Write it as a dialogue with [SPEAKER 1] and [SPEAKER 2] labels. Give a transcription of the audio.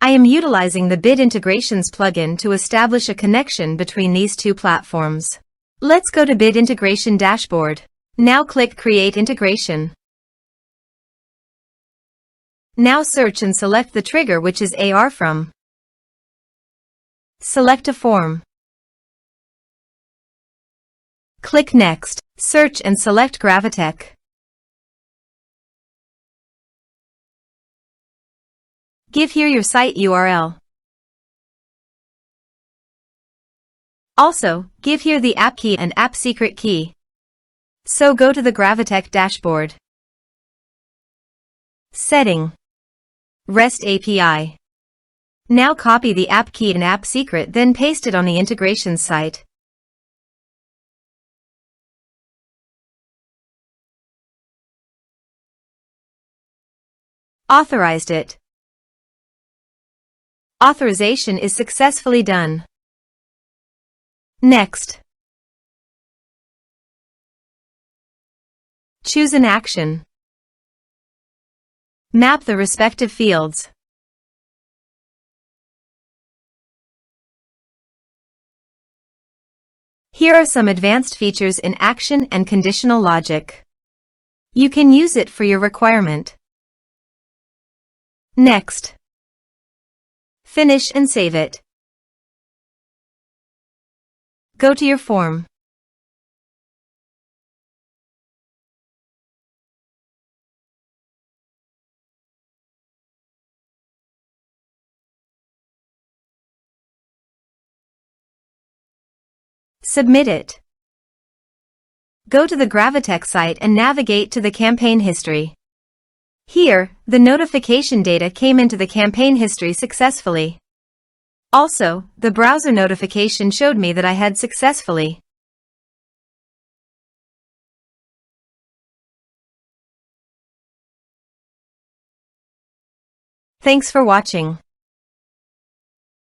[SPEAKER 1] I am utilizing the Bid Integrations plugin to establish a connection between these two platforms. Let's go to Bid Integration Dashboard. Now click Create Integration. Now search and select the trigger, which is ARForms. Select a form. Click Next. Search and select Gravitec. Give here your site URL. Also, give here the app key and app secret key. So go to the Gravitec dashboard. Setting. REST API. Now copy the app key and app secret, then paste it on the integration site. Authorized it. Authorization is successfully done. Next. Choose an action. Map the respective fields. Here are some advanced features in action and conditional logic. You can use it for your requirement. Next. Finish and save it. Go to your form. Submit it. Go to the Gravitec site and navigate to the campaign history. Here, the notification data came into the campaign history successfully. Also, the browser notification showed me that I had successfully. Thanks for watching.